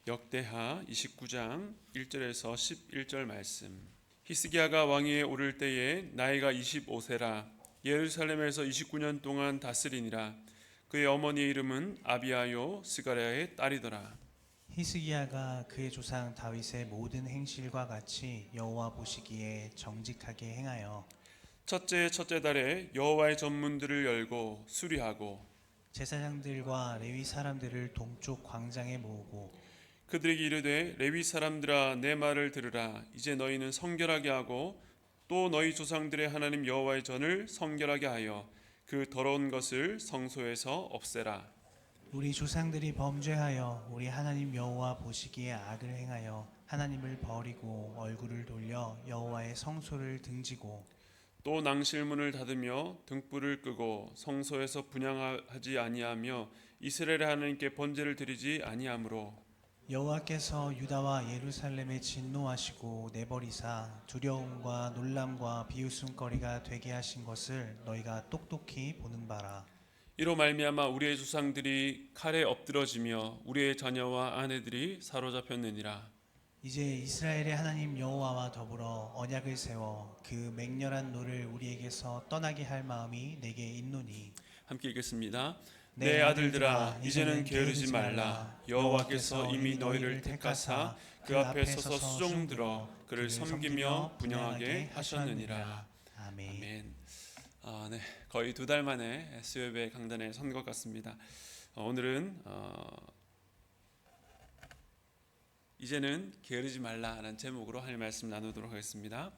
역대하 29장 1절에서 11절 말씀. 히스기야가 왕위에 오를 때에 나이가 25세라 예루살렘에서 29년 동안 다스리니라. 그의 어머니의 이름은 아비아요 스가랴의 딸이더라. 히스기야가 그의 조상 다윗의 모든 행실과 같이 여호와 보시기에 정직하게 행하여 첫째 달에 여호와의 전문들을 열고 수리하고 제사장들과 레위 사람들을 동쪽 광장에 모으고 그들에게 이르되 레위 사람들아 내 말을 들으라. 이제 너희는 성결하게 하고 또 너희 조상들의 하나님 여호와의 전을 성결하게 하여 그 더러운 것을 성소에서 없애라. 우리 조상들이 범죄하여 우리 하나님 여호와 보시기에 악을 행하여 하나님을 버리고 얼굴을 돌려 여호와의 성소를 등지고 또 낭실문을 닫으며 등불을 끄고 성소에서 분향하지 아니하며 이스라엘의 하나님께 번제를 드리지 아니하므로 여호와께서 유다와 예루살렘에 진노하시고 내버리사 두려움과 놀람과 비웃음거리가 되게 하신 것을 너희가 똑똑히 보는 바라. 이로 말미암아 우리의 조상들이 칼에 엎드러지며 우리의 자녀와 아내들이 사로잡혔느니라. 이제 이스라엘의 하나님 여호와와 더불어 언약을 세워 그 맹렬한 노를 우리에게서 떠나게 할 마음이 내게 있노니. 함께 읽겠습니다. 내 아들들아 이제는 게으르지 말라. 여호와께서 이미 너희를 택하사 그 앞에 서서 수종들어 그를 섬기며 분향하게 하셨느니라. 아멘. 아멘. 네, 거의 2달 만에 수요예배 강단에 선 것 같습니다. 오늘은 이제는 게으르지 말라라는 제목으로 할 말씀 나누도록 하겠습니다.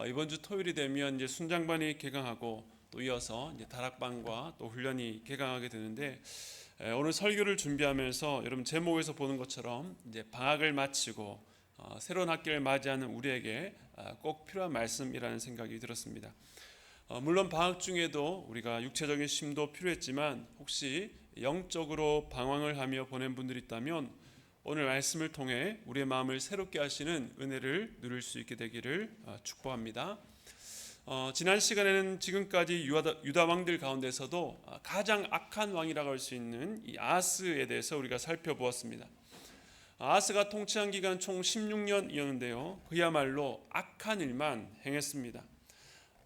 이번 주 토요일이 되면 이제 순장반이 개강하고 또 이어서 이제 다락방과 또 훈련이 개강하게 되는데 오늘 설교를 준비하면서 여러분 제목에서 보는 것처럼 이제 방학을 마치고 새로운 학기를 맞이하는 우리에게 꼭 필요한 말씀이라는 생각이 들었습니다. 물론 방학 중에도 우리가 육체적인 쉼도 필요했지만 혹시 영적으로 방황을 하며 보낸 분들이 있다면 오늘 말씀을 통해 우리의 마음을 새롭게 하시는 은혜를 누릴 수 있게 되기를 축복합니다. 지난 시간에는 지금까지 유다 왕들 가운데서도 가장 악한 왕이라고 할 수 있는 이 아하스에 대해서 우리가 살펴보았습니다. 아하스가 통치한 기간 총 16년이었는데요. 그야말로 악한 일만 행했습니다.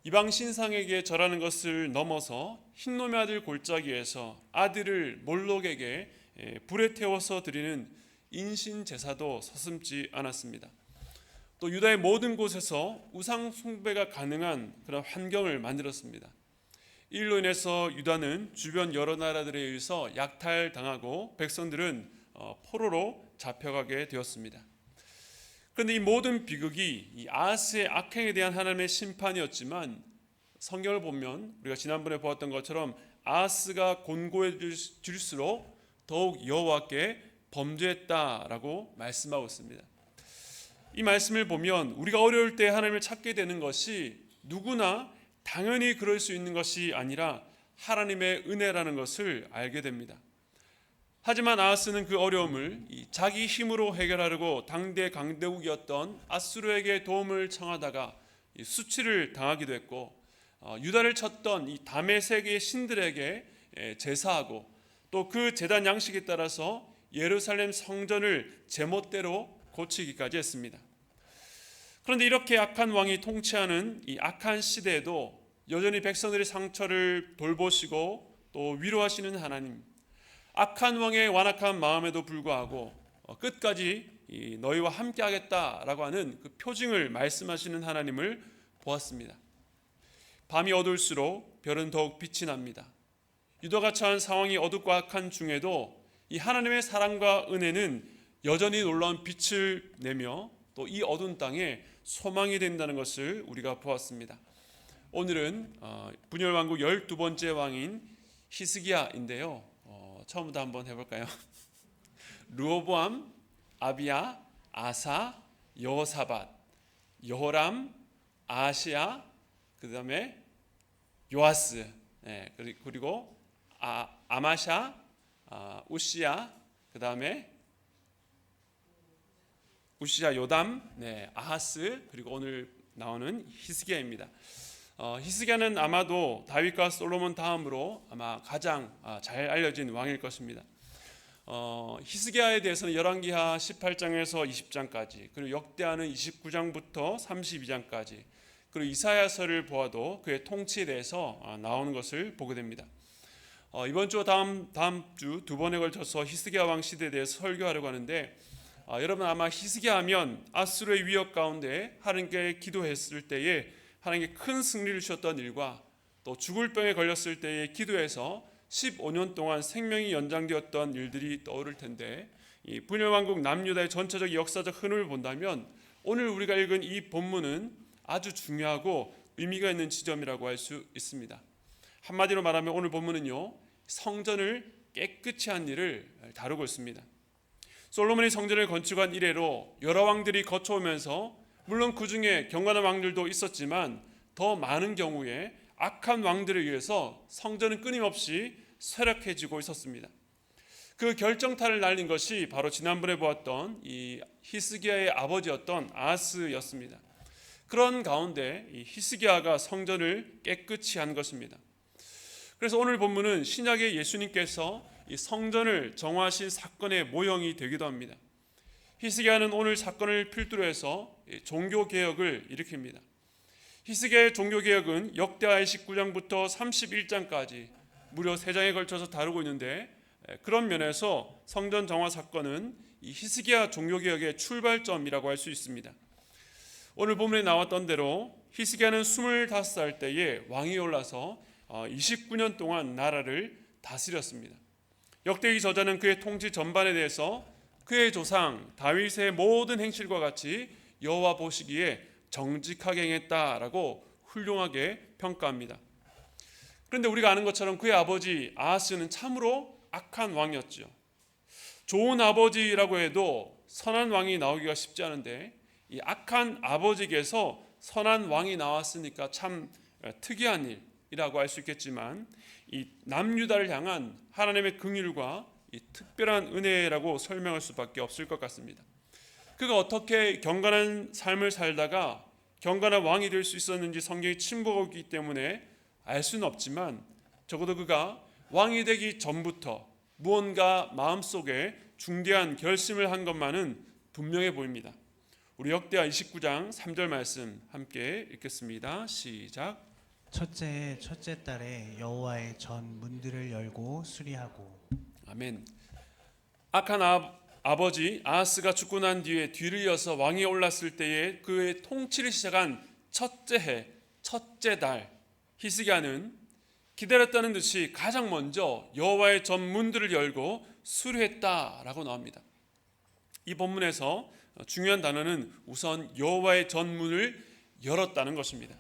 이방 신상에게 절하는 것을 넘어서 흰놈의 아들 골짜기에서 아들을 몰록에게 불에 태워서 드리는 인신 제사도 서슴지 않았습니다. 또 유다의 모든 곳에서 우상 숭배가 가능한 그런 환경을 만들었습니다. 이로 인해서 유다는 주변 여러 나라들에 의해서 약탈당하고 백성들은 포로로 잡혀가게 되었습니다. 그런데 이 모든 비극이 이 아하스의 악행에 대한 하나님의 심판이었지만 성경을 보면 우리가 지난번에 보았던 것처럼 아하스가 곤고해질수록 더욱 여호와께 범죄했다라고 말씀하고 있습니다. 이 말씀을 보면 우리가 어려울 때 하나님을 찾게 되는 것이 누구나 당연히 그럴 수 있는 것이 아니라 하나님의 은혜라는 것을 알게 됩니다. 하지만 아하스는 그 어려움을 자기 힘으로 해결하려고 당대 강대국이었던 아수르에게 도움을 청하다가 수치를 당하기도 했고 유다를 쳤던 이 다메섹의 신들에게 제사하고 또 그 제단 양식에 따라서 예루살렘 성전을 제멋대로 고치기까지 했습니다. 그런데 이렇게 악한 왕이 통치하는 이 악한 시대에도 여전히 백성들의 상처를 돌보시고 또 위로하시는 하나님, 악한 왕의 완악한 마음에도 불구하고 끝까지 너희와 함께 하겠다라고 하는 그 표징을 말씀하시는 하나님을 보았습니다. 밤이 어두울수록 별은 더욱 빛이 납니다. 유다가 처한 상황이 어둡고 악한 중에도 이 하나님의 사랑과 은혜는 여전히 놀라운 빛을 내며 또 이 어두운 땅에 소망이 된다는 것을 우리가 보았습니다. 오늘은 분열왕국 12번째 왕인 히스기야인데요. 처음부터 한번 해볼까요? 르호보암, 아비야, 아사, 여호사밧, 여호람, 아하시야, 그 다음에 요아스, 그리고 아마샤, 우시야, 그 다음에 우시야, 요담, 아하스, 그리고 오늘 나오는 히스기야입니다. 히스기야는 아마도 다윗과 솔로몬 다음으로 아마 가장 잘 알려진 왕일 것입니다. 히스기야에 대해서는 열왕기하 18장에서 20장까지, 그리고 역대하는 29장부터 32장까지, 그리고 이사야서를 보아도 그의 통치에 대해서 나오는 것을 보게 됩니다. 이번 주와 다음 주 두 번에 걸쳐서 히스기야 왕 시대에 대해서 설교하려고 하는데, 여러분 아마 히스기야 하면 아수르의 위협 가운데 하나님께 기도했을 때에 하나님께 큰 승리를 주셨던 일과, 또 죽을 병에 걸렸을 때에 기도해서 15년 동안 생명이 연장되었던 일들이 떠오를 텐데, 이 분열왕국 남유다의 전체적 역사적 흐름을 본다면 오늘 우리가 읽은 이 본문은 아주 중요하고 의미가 있는 지점이라고 할 수 있습니다. 한마디로 말하면 오늘 본문은요, 성전을 깨끗이 한 일을 다루고 있습니다. 솔로몬이 성전을 건축한 이래로 여러 왕들이 거쳐오면서 물론 그 중에 경건한 왕들도 있었지만 더 많은 경우에 악한 왕들에 의해서 성전은 끊임없이 쇠락해지고 있었습니다. 그 결정타를 날린 것이 바로 지난번에 보았던 이 히스기야의 아버지였던 아하스였습니다. 그런 가운데 이 히스기야가 성전을 깨끗이 한 것입니다. 그래서 오늘 본문은 신약의 예수님께서 이 성전을 정화하신 사건의 모형이 되기도 합니다. 히스기야는 오늘 사건을 필두로 해서 종교 개혁을 일으킵니다. 히스기야의 종교 개혁은 역대하 19장부터 31장까지 무려 3장에 걸쳐서 다루고 있는데, 그런 면에서 성전 정화 사건은 이 히스기야 종교 개혁의 출발점이라고 할 수 있습니다. 오늘 본문에 나왔던 대로 히스기야는 25살 때에 왕이 올라서 29년 동안 나라를 다스렸습니다. 역대기 저자는 그의 통치 전반에 대해서 그의 조상 다윗의 모든 행실과 같이 여호와 보시기에 정직하게 행했다라고 훌륭하게 평가합니다. 그런데 우리가 아는 것처럼 그의 아버지 아하스는 참으로 악한 왕이었죠. 좋은 아버지라고 해도 선한 왕이 나오기가 쉽지 않은데, 이 악한 아버지에게서 선한 왕이 나왔으니까 참 특이한 일이라고 할 수 있겠지만, 이 남유다를 향한 하나님의 긍휼과 이 특별한 은혜라고 설명할 수밖에 없을 것 같습니다. 그가 어떻게 경건한 삶을 살다가 경건한 왕이 될 수 있었는지 성경이 침묵하기 때문에 알 수는 없지만, 적어도 그가 왕이 되기 전부터 무언가 마음속에 중대한 결심을 한 것만은 분명해 보입니다. 우리 역대하 29장 3절 말씀 함께 읽겠습니다. 시작. 첫째의 첫째 달에 여호와의 전 문들을 열고 수리하고. 아멘. 악한 아버지 아하스가 죽고 난 뒤에 뒤를 이어서 왕이 올랐을 때에 그의 통치를 시작한 첫째 해, 첫째 달, 히스기야는 기다렸다는 듯이 가장 먼저 여호와의 전 문들을 열고 수리했다라고 나옵니다. 이 본문에서 중요한 단어는 우선 여호와의 전 문을 열었다는 것입니다.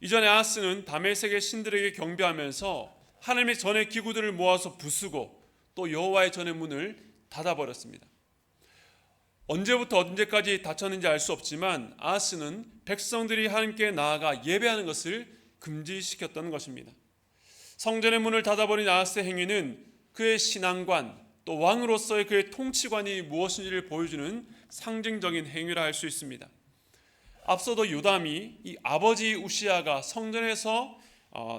이전에 아하스는 다메섹의 신들에게 경배하면서 하나님의 전의 기구들을 모아서 부수고 또 여호와의 전의 문을 닫아버렸습니다. 언제부터 언제까지 닫혔는지 알 수 없지만 아하스는 백성들이 하나님께 나아가 예배하는 것을 금지시켰던 것입니다. 성전의 문을 닫아버린 아하스의 행위는 그의 신앙관 또 왕으로서의 그의 통치관이 무엇인지를 보여주는 상징적인 행위라 할 수 있습니다. 앞서도 요담이 이 아버지 우시야가 성전에서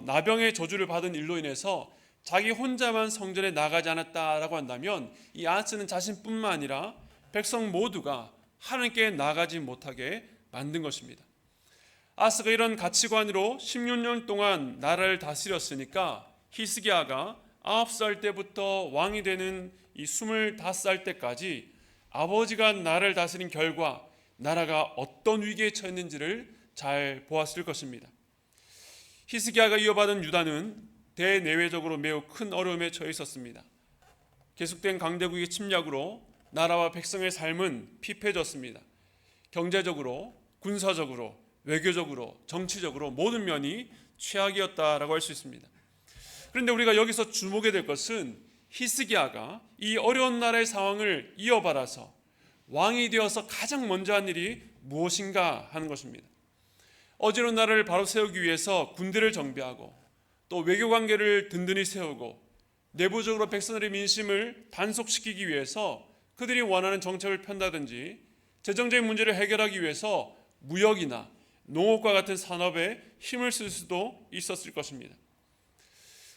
나병의 저주를 받은 일로 인해서 자기 혼자만 성전에 나가지 않았다라고 한다면, 이 아하스는 자신뿐만 아니라 백성 모두가 하나님께 나가지 못하게 만든 것입니다. 아하스가 이런 가치관으로 16년 동안 나라를 다스렸으니까 히스기야가 9살 때부터 왕이 되는 이 25살 때까지 아버지가 나라를 다스린 결과 나라가 어떤 위기에 처했는지를 잘 보았을 것입니다. 히스기야가 이어받은 유다는 대내외적으로 매우 큰 어려움에 처해 있었습니다. 계속된 강대국의 침략으로 나라와 백성의 삶은 피폐해졌습니다. 경제적으로, 군사적으로, 외교적으로, 정치적으로 모든 면이 최악이었다라고 할 수 있습니다. 그런데 우리가 여기서 주목해야 될 것은 히스기야가 이 어려운 나라의 상황을 이어받아서 왕이 되어서 가장 먼저 한 일이 무엇인가 하는 것입니다. 어지러운 나라를 바로 세우기 위해서 군대를 정비하고 또 외교관계를 든든히 세우고 내부적으로 백성들의 민심을 단속시키기 위해서 그들이 원하는 정책을 편다든지 재정적인 문제를 해결하기 위해서 무역이나 농업과 같은 산업에 힘을 쓸 수도 있었을 것입니다.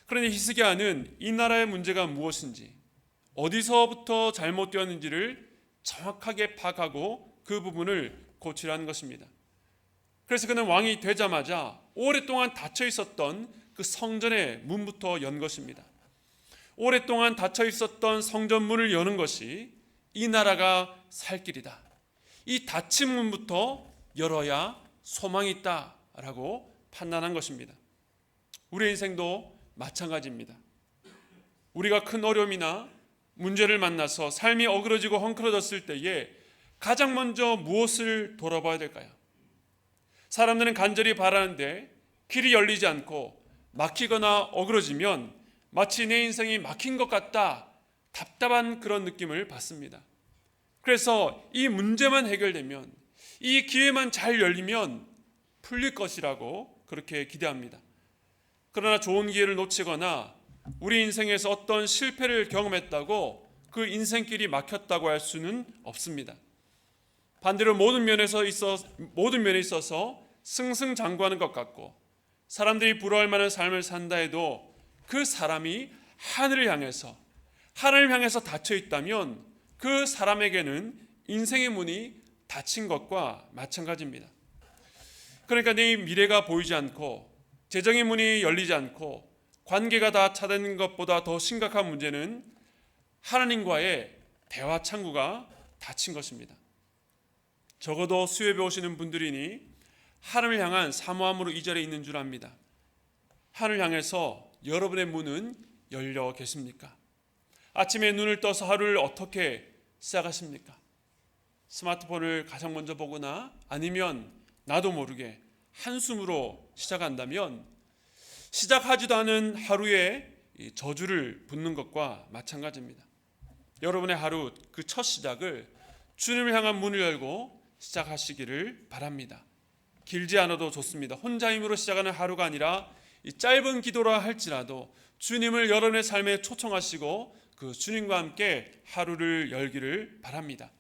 그런데 히스기야는 이 나라의 문제가 무엇인지, 어디서부터 잘못되었는지를 정확하게 파악하고 그 부분을 고치라는 것입니다. 그래서 그는 왕이 되자마자 오랫동안 닫혀 있었던 그 성전의 문부터 연 것입니다. 오랫동안 닫혀 있었던 성전 문을 여는 것이 이 나라가 살 길이다. 이 닫힌 문부터 열어야 소망이 있다라고 판단한 것입니다. 우리 인생도 마찬가지입니다. 우리가 큰 어려움이나 문제를 만나서 삶이 어그러지고 헝클어졌을 때에 가장 먼저 무엇을 돌아봐야 될까요? 사람들은 간절히 바라는데 길이 열리지 않고 막히거나 어그러지면 마치 내 인생이 막힌 것 같다, 답답한 그런 느낌을 받습니다. 그래서 이 문제만 해결되면, 이 기회만 잘 열리면 풀릴 것이라고 그렇게 기대합니다. 그러나 좋은 기회를 놓치거나 우리 인생에서 어떤 실패를 경험했다고 그 인생길이 막혔다고 할 수는 없습니다. 반대로 모든 면에 있어서 승승장구하는 것 같고 사람들이 부러워할 만한 삶을 산다 해도 그 사람이 하늘을 향해서 닫혀 있다면 그 사람에게는 인생의 문이 닫힌 것과 마찬가지입니다. 그러니까 내 미래가 보이지 않고 재정의 문이 열리지 않고 관계가 다 차단된 것보다 더 심각한 문제는 하나님과의 대화 창구가 닫힌 것입니다. 적어도 수협에 오시는 분들이니 하늘을 향한 사모함으로 이 자리에 있는 줄 압니다. 하늘을 향해서 여러분의 문은 열려 계십니까? 아침에 눈을 떠서 하루를 어떻게 시작하십니까? 스마트폰을 가장 먼저 보거나 아니면 나도 모르게 한숨으로 시작한다면 시작하지도 않은 하루에 저주를 붓는 것과 마찬가지입니다. 여러분의 하루 그 첫 시작을 주님을 향한 문을 열고 시작하시기를 바랍니다. 길지 않아도 좋습니다. 혼자 힘으로 시작하는 하루가 아니라 이 짧은 기도라 할지라도 주님을 여러분의 삶에 초청하시고 그 주님과 함께 하루를 열기를 바랍니다.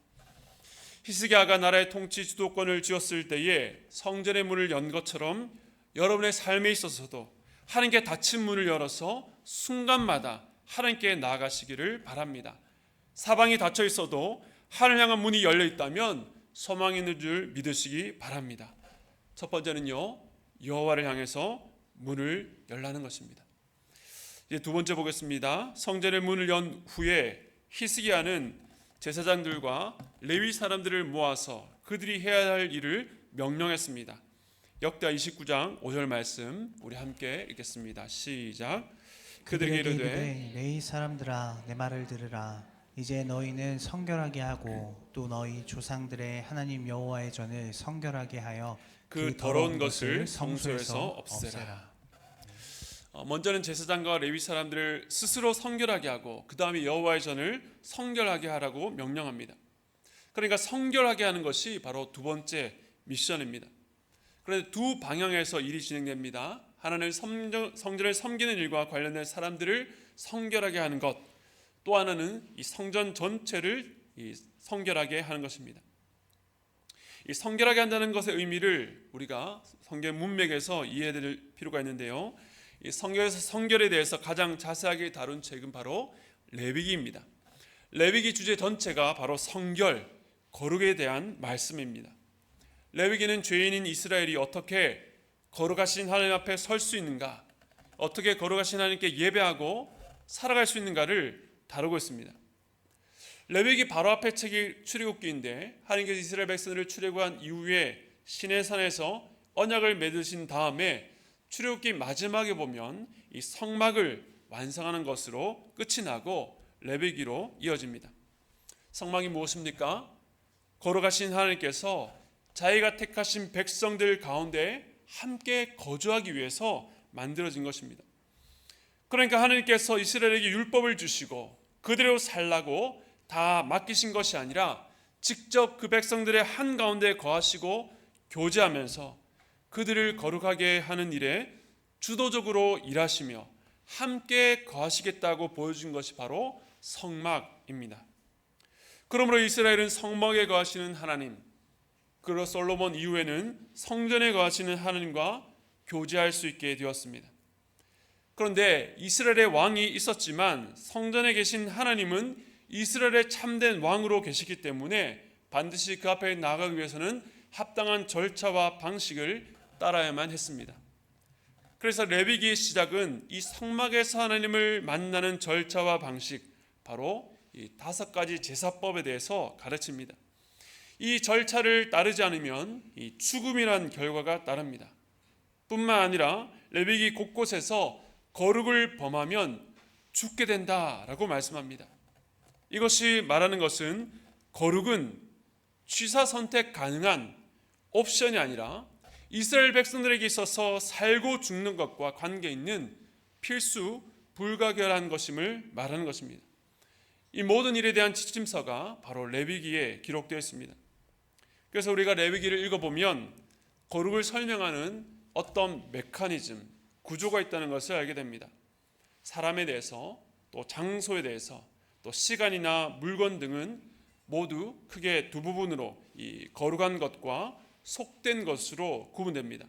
히스기야가 나라의 통치 주도권을 쥐었을 때에 성전의 문을 연 것처럼 여러분의 삶에 있어서도 하나님께 닫힌 문을 열어서 순간마다 하나님께 나아가시기를 바랍니다. 사방이 닫혀 있어도 하늘 향한 문이 열려 있다면 소망이 있는 줄 믿으시기 바랍니다. 첫 번째는요, 여호와를 향해서 문을 열라는 것입니다. 이제 두 번째 보겠습니다. 성전의 문을 연 후에 히스기야는 제사장들과 레위 사람들을 모아서 그들이 해야 할 일을 명령했습니다. 역대하 29장 5절 말씀 우리 함께 읽겠습니다. 시작. 그들에게 이르되 레위 사람들아 내 말을 들으라. 이제 너희는 성결하게 하고 또 너희 조상들의 하나님 여호와의 전을 성결하게 하여 그 더러운 것을 성소에서 없애라. 먼저는 제사장과 레위 사람들을 스스로 성결하게 하고 그 다음에 여호와의 전을 성결하게 하라고 명령합니다. 그러니까 성결하게 하는 것이 바로 두 번째 미션입니다. 그런데 두 방향에서 일이 진행됩니다. 하나는 성전을 섬기는 일과 관련된 사람들을 성결하게 하는 것, 또 하나는 이 성전 전체를 성결하게 하는 것입니다. 이 성결하게 한다는 것의 의미를 우리가 성경 문맥에서 이해할 필요가 있는데요. 이 성결에 대해서 가장 자세하게 다룬 책은 바로 레위기입니다. 레위기 주제 전체가 바로 성결, 거룩에 대한 말씀입니다. 레위기는 죄인인 이스라엘이 어떻게 거룩하신 하나님 앞에 설 수 있는가, 어떻게 거룩하신 하나님께 예배하고 살아갈 수 있는가를 다루고 있습니다. 레위기 바로 앞에 책이 출애굽기인데 하나님께서 이스라엘 백성들을 출애굽한 이후에 시내산에서 언약을 맺으신 다음에 출애굽기 마지막에 보면 이 성막을 완성하는 것으로 끝이 나고 레위기로 이어집니다. 성막이 무엇입니까? 거룩하신 하나님께서 자기가 택하신 백성들 가운데 함께 거주하기 위해서 만들어진 것입니다. 그러니까 하나님께서 이스라엘에게 율법을 주시고 그대로 살라고 다 맡기신 것이 아니라 직접 그 백성들의 한가운데 거하시고 교제하면서 그들을 거룩하게 하는 일에 주도적으로 일하시며 함께 거하시겠다고 보여준 것이 바로 성막입니다. 그러므로 이스라엘은 성막에 거하시는 하나님, 그리고 솔로몬 이후에는 성전에 거하시는 하나님과 교제할 수 있게 되었습니다. 그런데 이스라엘의 왕이 있었지만 성전에 계신 하나님은 이스라엘의 참된 왕으로 계시기 때문에 반드시 그 앞에 나아가기 위해서는 합당한 절차와 방식을 따라야만 했습니다. 그래서 레위기의 시작은 이 성막에서 하나님을 만나는 절차와 방식, 바로 이 5가지 제사법에 대해서 가르칩니다. 이 절차를 따르지 않으면 이 죽음이란 결과가 따릅니다. 뿐만 아니라 레위기 곳곳에서 거룩을 범하면 죽게 된다라고 말씀합니다. 이것이 말하는 것은 거룩은 취사 선택 가능한 옵션이 아니라 이스라엘 백성들에게 있어서 살고 죽는 것과 관계 있는 필수 불가결한 것임을 말하는 것입니다. 이 모든 일에 대한 지침서가 바로 레위기에 기록되어 있습니다. 그래서 우리가 레위기를 읽어보면 거룩을 설명하는 어떤 메커니즘, 구조가 있다는 것을 알게 됩니다. 사람에 대해서, 또 장소에 대해서, 또 시간이나 물건 등은 모두 크게 두 부분으로 이 거룩한 것과 속된 것으로 구분됩니다.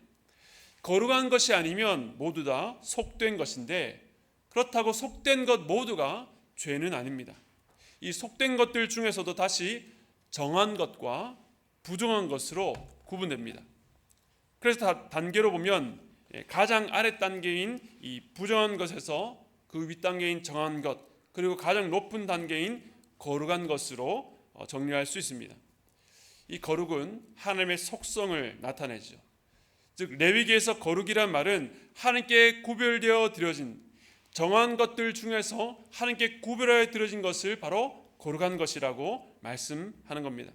거룩한 것이 아니면 모두 다 속된 것인데, 그렇다고 속된 것 모두가 죄는 아닙니다. 이 속된 것들 중에서도 다시 정한 것과 부정한 것으로 구분됩니다. 그래서 단계로 보면 가장 아래 단계인 이 부정한 것에서 그 윗 단계인 정한 것, 그리고 가장 높은 단계인 거룩한 것으로 정리할 수 있습니다. 이 거룩은 하나님의 속성을 나타내죠. 즉 레위기에서 거룩이란 말은 하나님께 구별되어 드려진 정한 것들 중에서 하나님께 구별하여 드려진 것을 바로 거룩한 것이라고 말씀하는 겁니다.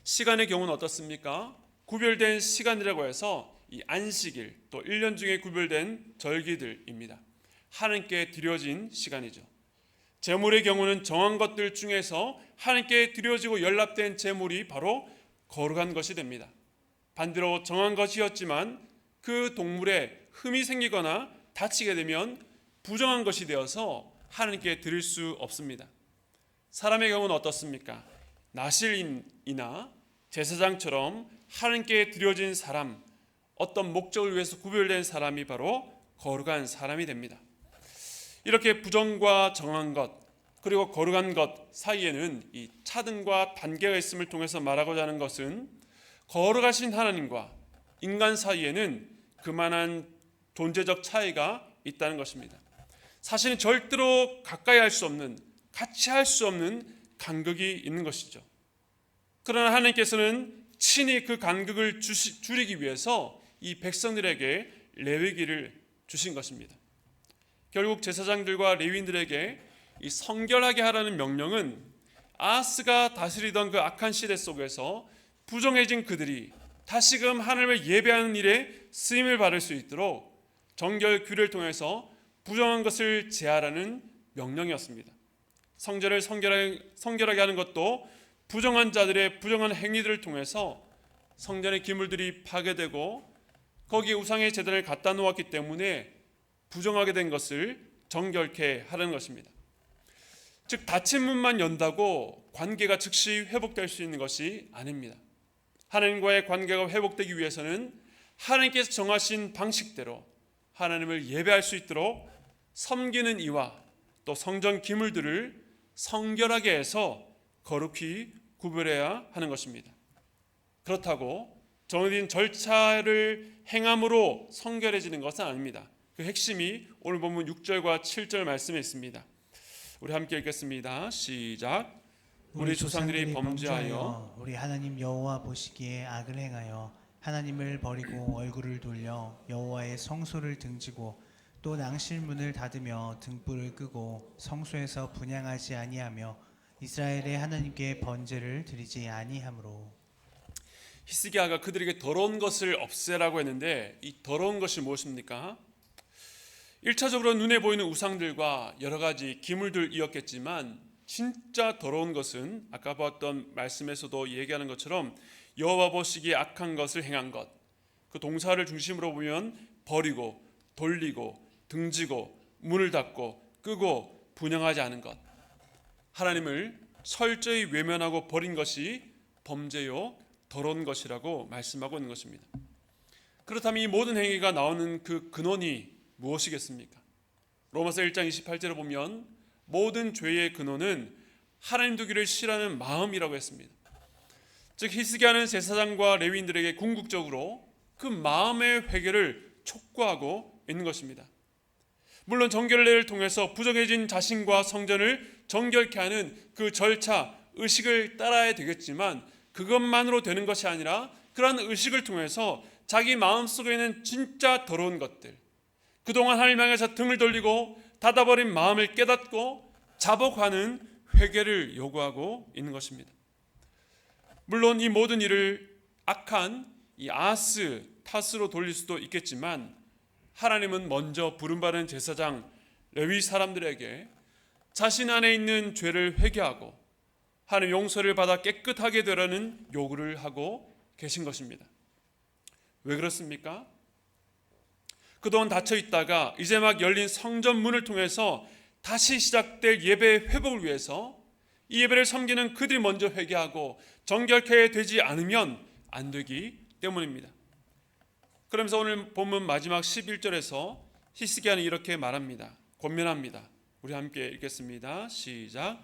시간의 경우는 어떻습니까? 구별된 시간이라고 해서 이 안식일, 또 1년 중에 구별된 절기들입니다. 하나님께 드려진 시간이죠. 제물의 경우는 정한 것들 중에서 하나님께 드려지고 연락된 제물이 바로 거룩한 것이 됩니다. 반대로 정한 것이었지만 그 동물에 흠이 생기거나 다치게 되면 부정한 것이 되어서 하나님께 드릴 수 없습니다. 사람의 경우는 어떻습니까? 나실인이나 제사장처럼 하나님께 드려진 사람, 어떤 목적을 위해서 구별된 사람이 바로 거룩한 사람이 됩니다. 이렇게 부정과 정한 것, 그리고 거룩한 것 사이에는 이 차등과 단계가 있음을 통해서 말하고자 하는 것은 거룩하신 하나님과 인간 사이에는 그만한 존재적 차이가 있다는 것입니다. 사실은 절대로 가까이 할 수 없는, 같이 할 수 없는 간극이 있는 것이죠. 그러나 하나님께서는 친히 그 간극을 줄이기 위해서 이 백성들에게 레위기를 주신 것입니다. 결국 제사장들과 레위인들에게 이 성결하게 하라는 명령은 아하스가 다스리던 그 악한 시대 속에서 부정해진 그들이 다시금 하나님을 예배하는 일에 쓰임을 받을 수 있도록 정결 규례를 통해서 부정한 것을 제하라는 명령이었습니다. 성전을 성결하게 하는 것도 부정한 자들의 부정한 행위들을 통해서 성전의 기물들이 파괴되고 거기에 우상의 제단을 갖다 놓았기 때문에 부정하게 된 것을 정결케 하는 것입니다. 즉 닫힌 문만 연다고 관계가 즉시 회복될 수 있는 것이 아닙니다. 하나님과의 관계가 회복되기 위해서는 하나님께서 정하신 방식대로 하나님을 예배할 수 있도록 섬기는 이와 또 성전 기물들을 성결하게 해서 거룩히 구별해야 하는 것입니다. 그렇다고 정해진 절차를 행함으로 성결해지는 것은 아닙니다. 그 핵심이 오늘 본문 6절과 7절 말씀에 있습니다. 우리 함께 읽겠습니다. 시작. 우리 조상들이 범죄하여 우리 하나님 여호와 보시기에 악을 행하여 하나님을 버리고 얼굴을 돌려 여호와의 성소를 등지고 또 낭실문을 닫으며 등불을 끄고 성소에서 분향하지 아니하며 이스라엘의 하나님께 번제를 드리지 아니하므로. 히스기야가 그들에게 더러운 것을 없애라고 했는데 이 더러운 것이 무엇입니까? 1차적으로 눈에 보이는 우상들과 여러 가지 기물들이었겠지만 진짜 더러운 것은 아까 봤던 말씀에서도 얘기하는 것처럼 여호와 보시기에 악한 것을 행한 것, 그 동사를 중심으로 보면 버리고 돌리고 등지고 문을 닫고 끄고 분향하지 않은 것, 하나님을 철저히 외면하고 버린 것이 범죄요 더러운 것이라고 말씀하고 있는 것입니다. 그렇다면 이 모든 행위가 나오는 그 근원이 무엇이겠습니까? 로마서 1장 28절에 보면 모든 죄의 근원은 하나님 두기를 싫어하는 마음이라고 했습니다. 즉 히스기야는 제사장과 레위인들에게 궁극적으로 그 마음의 회개를 촉구하고 있는 것입니다. 물론 정결례를 통해서 부정해진 자신과 성전을 정결케 하는 그 절차, 의식을 따라야 되겠지만 그것만으로 되는 것이 아니라 그러한 의식을 통해서 자기 마음속에 있는 진짜 더러운 것들, 그동안 하나님 향해서 등을 돌리고 닫아버린 마음을 깨닫고 자복하는 회개를 요구하고 있는 것입니다. 물론 이 모든 일을 악한 이 아하스 탓으로 돌릴 수도 있겠지만 하나님은 먼저 부름받은 제사장 레위 사람들에게 자신 안에 있는 죄를 회개하고 하나님 용서를 받아 깨끗하게 되라는 요구를 하고 계신 것입니다. 왜 그렇습니까? 그동안 닫혀 있다가 이제 막 열린 성전 문을 통해서 다시 시작될 예배의 회복을 위해서 이 예배를 섬기는 그들이 먼저 회개하고 정결케 되지 않으면 안 되기 때문입니다. 그러면서 오늘 본문 마지막 11절에서 히스기야는 이렇게 말합니다. 권면합니다. 우리 함께 읽겠습니다. 시작.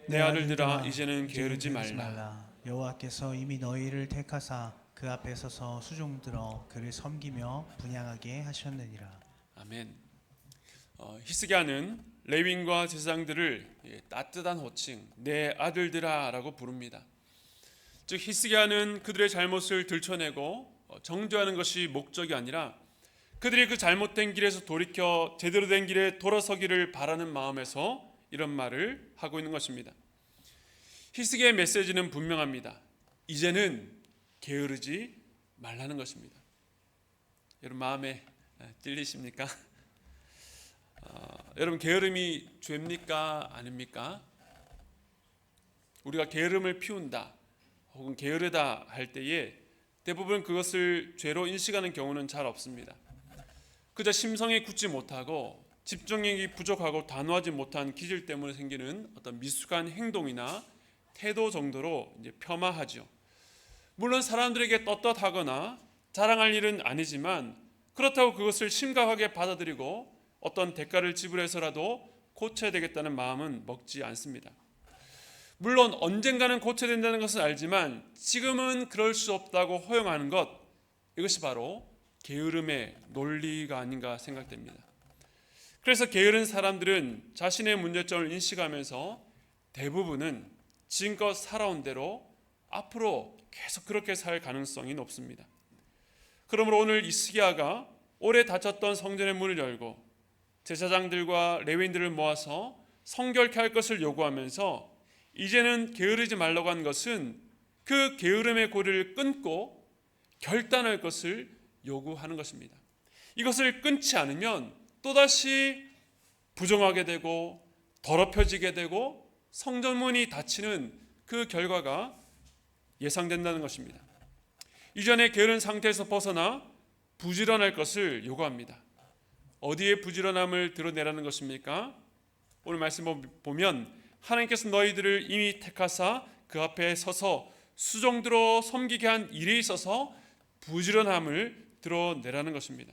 내 아들들아 이제는 게으르지 말라. 여호와께서 이미 너희를 택하사 그 앞에 서서 수종들어 그를 섬기며 분향하게 하셨느니라. 아멘. 히스기야는 레위인과 제사장들을 따뜻한 호칭 내 아들들아라고 부릅니다. 즉 히스기야는 그들의 잘못을 들춰내고 정죄하는 것이 목적이 아니라 그들이 그 잘못된 길에서 돌이켜 제대로 된 길에 돌아서기를 바라는 마음에서 이런 말을 하고 있는 것입니다. 히스기야의 메시지는 분명합니다. 이제는 게으르지 말라는 것입니다. 여러분 마음에 찔리십니까? 여러분 게으름이 죄입니까? 아닙니까? 우리가 게으름을 피운다 혹은 게으르다 할 때에 대부분 그것을 죄로 인식하는 경우는 잘 없습니다. 그저 심성이 굳지 못하고 집중력이 부족하고 단호하지 못한 기질 때문에 생기는 어떤 미숙한 행동이나 태도 정도로 이제 폄하하죠. 물론 사람들에게 떳떳하거나 자랑할 일은 아니지만 그렇다고 그것을 심각하게 받아들이고 어떤 대가를 지불해서라도 고쳐야 되겠다는 마음은 먹지 않습니다. 물론 언젠가는 고쳐야 된다는 것은 알지만 지금은 그럴 수 없다고 허용하는 것, 이것이 바로 게으름의 논리가 아닌가 생각됩니다. 그래서 게으른 사람들은 자신의 문제점을 인식하면서 대부분은 지금껏 살아온 대로 앞으로 계속 그렇게 살 가능성이 높습니다. 그러므로 오늘 히스기야가 오래 닫혔던 성전의 문을 열고 제사장들과 레위인들을 모아서 성결케 할 것을 요구하면서 이제는 게으르지 말라고 한 것은 그 게으름의 고리를 끊고 결단할 것을 요구하는 것입니다. 이것을 끊지 않으면 또다시 부정하게 되고 더럽혀지게 되고 성전문이 닫히는 그 결과가 예상된다는 것입니다. 이전의 게으른 상태에서 벗어나 부지런할 것을 요구합니다. 어디에 부지런함을 드러내라는 것입니까? 오늘 말씀 보면 하나님께서 너희들을 이미 택하사 그 앞에 서서 수종들어 섬기게 한 일에 있어서 부지런함을 드러내라는 것입니다.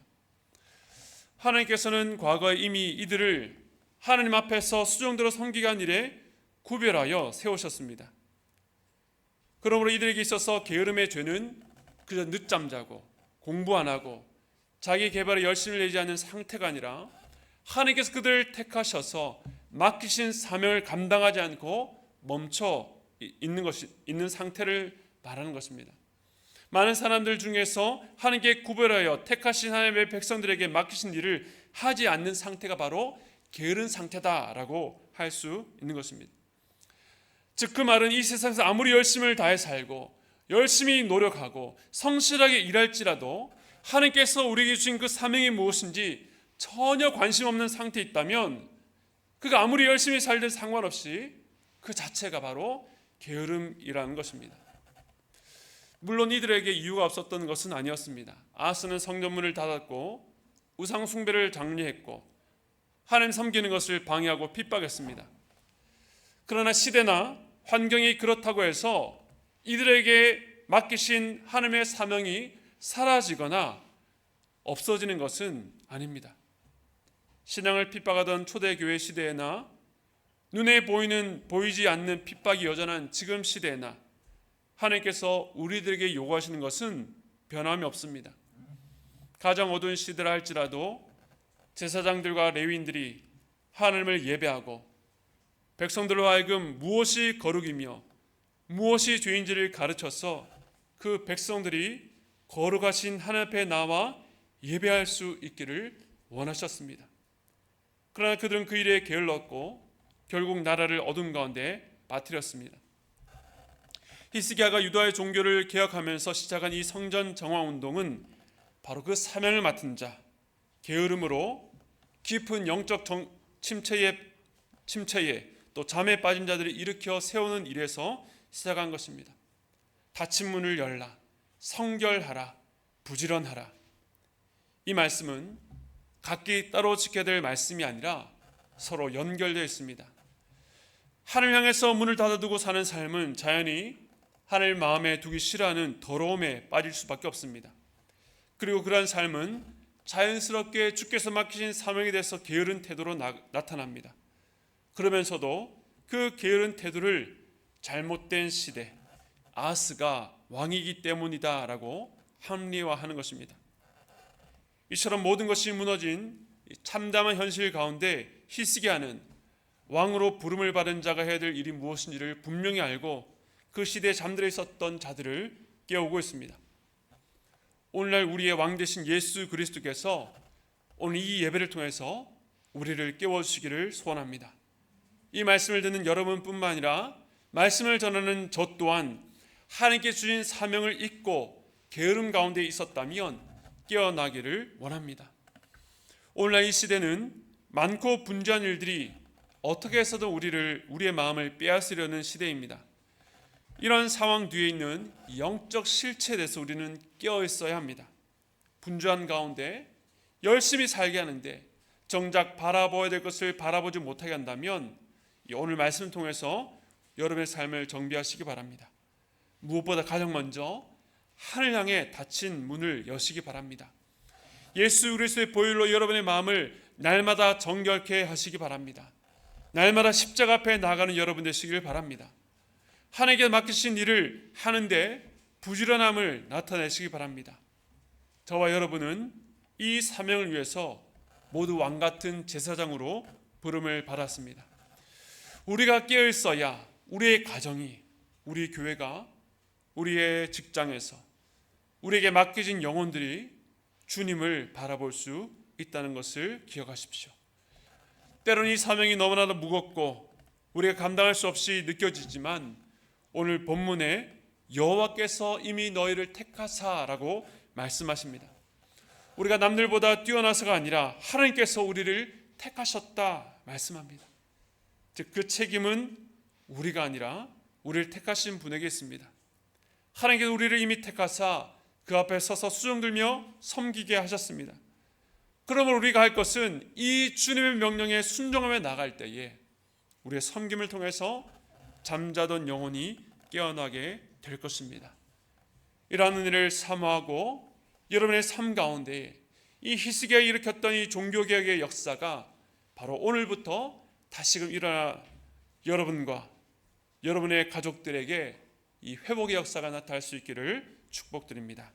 하나님께서는 과거에 이미 이들을 하나님 앞에서 수종들어 섬기게 한 일에 구별하여 세우셨습니다. 그러므로 이들에게 있어서 게으름의 죄는 그저 늦잠 자고 공부 안 하고 자기 개발에 열심을 내지 않는 상태가 아니라 하나님께서 그들을 택하셔서 맡기신 사명을 감당하지 않고 멈춰 있는 상태를 말하는 것입니다. 많은 사람들 중에서 하나님께 구별하여 택하신 하나님의 백성들에게 맡기신 일을 하지 않는 상태가 바로 게으른 상태다라고 할 수 있는 것입니다. 즉 그 말은 이 세상에서 아무리 열심을 다해 살고 열심히 노력하고 성실하게 일할지라도 하나님께서 우리에게 주신 그 사명이 무엇인지 전혀 관심 없는 상태에 있다면 그가 아무리 열심히 살든 상관없이 그 자체가 바로 게으름이라는 것입니다. 물론 이들에게 이유가 없었던 것은 아니었습니다. 아하스는 성전문을 닫았고 우상 숭배를 장려했고 하나님 섬기는 것을 방해하고 핍박했습니다. 그러나 시대나 환경이 그렇다고 해서 이들에게 맡기신 하나님의 사명이 사라지거나 없어지는 것은 아닙니다. 신앙을 핍박하던 초대교회 시대에나 눈에 보이지 않는 핍박이 여전한 지금 시대에나 하나님께서 우리들에게 요구하시는 것은 변함이 없습니다. 가장 어두운 시대라 할지라도 제사장들과 레위인들이 하나님을 예배하고 백성들로 하여금 무엇이 거룩이며 무엇이 죄인지를 가르쳐서 그 백성들이 거룩하신 하나님 앞에 나와 예배할 수 있기를 원하셨습니다. 그러나 그들은 그 일에 게을렀고 결국 나라를 어둠 가운데 빠뜨렸습니다. 히스기야가 유다의 종교를 개혁하면서 시작한 이 성전 정화 운동은 바로 그 사명을 맡은 자, 게으름으로 깊은 영적 침체에 또 잠에 빠진 자들을 일으켜 세우는 일에서 시작한 것입니다. 닫힌 문을 열라, 성결하라, 부지런하라. 이 말씀은 각기 따로 지켜야 될 말씀이 아니라 서로 연결되어 있습니다. 하늘 향해서 문을 닫아두고 사는 삶은 자연히 하늘 마음에 두기 싫어하는 더러움에 빠질 수밖에 없습니다. 그리고 그러한 삶은 자연스럽게 주께서 맡기신 사명에 대해서 게으른 태도로 나타납니다. 그러면서도 그 게으른 태도를 잘못된 시대, 아하스가 왕이기 때문이다라고 합리화하는 것입니다. 이처럼 모든 것이 무너진 참담한 현실 가운데 히스기야는 왕으로 부름을 받은 자가 해야 될 일이 무엇인지를 분명히 알고 그 시대에 잠들어 있었던 자들을 깨우고 있습니다. 오늘날 우리의 왕 되신 예수 그리스도께서 오늘 이 예배를 통해서 우리를 깨워주시기를 소원합니다. 이 말씀을 듣는 여러분뿐만 아니라 말씀을 전하는 저 또한 하나님께 주신 사명을 잊고 게으름 가운데 있었다면 깨어나기를 원합니다. 오늘날 이 시대는 많고 분주한 일들이 어떻게 해서든 우리의 마음을 빼앗으려는 시대입니다. 이런 상황 뒤에 있는 영적 실체에 대해서 우리는 깨어 있어야 합니다. 분주한 가운데 열심히 살게 하는데 정작 바라봐야 될 것을 바라보지 못하게 한다면 오늘 말씀을 통해서 여러분의 삶을 정비하시기 바랍니다. 무엇보다 가장 먼저 하늘 향해 닫힌 문을 여시기 바랍니다. 예수 그리스도의 보혈로 여러분의 마음을 날마다 정결케 하시기 바랍니다. 날마다 십자가 앞에 나가는 여러분 되시길 바랍니다. 하나님께 맡기신 일을 하는데 부지런함을 나타내시기 바랍니다. 저와 여러분은 이 사명을 위해서 모두 왕같은 제사장으로 부름을 받았습니다. 우리가 깨어있어야 우리의 가정이, 우리 교회가, 우리의 직장에서 우리에게 맡겨진 영혼들이 주님을 바라볼 수 있다는 것을 기억하십시오. 때로는 이 사명이 너무나도 무겁고 우리가 감당할 수 없이 느껴지지만 오늘 본문에 여호와께서 이미 너희를 택하사라고 말씀하십니다. 우리가 남들보다 뛰어나서가 아니라 하나님께서 우리를 택하셨다 말씀합니다. 즉 그 책임은 우리가 아니라 우리를 택하신 분에게 있습니다. 하나님께서 우리를 이미 택하사 그 앞에 서서 수종 들며 섬기게 하셨습니다. 그러므로 우리가 할 것은 이 주님의 명령에 순종하며 나갈 때에 우리의 섬김을 통해서 잠자던 영혼이 깨어나게 될 것입니다. 이러한 은혜를 사모하고 여러분의 삶 가운데 이 히스기야가 일으켰던 이 종교개혁의 역사가 바로 오늘부터 다시금 일어나 여러분과 여러분의 가족들에게 이 회복의 역사가 나타날 수 있기를 축복드립니다.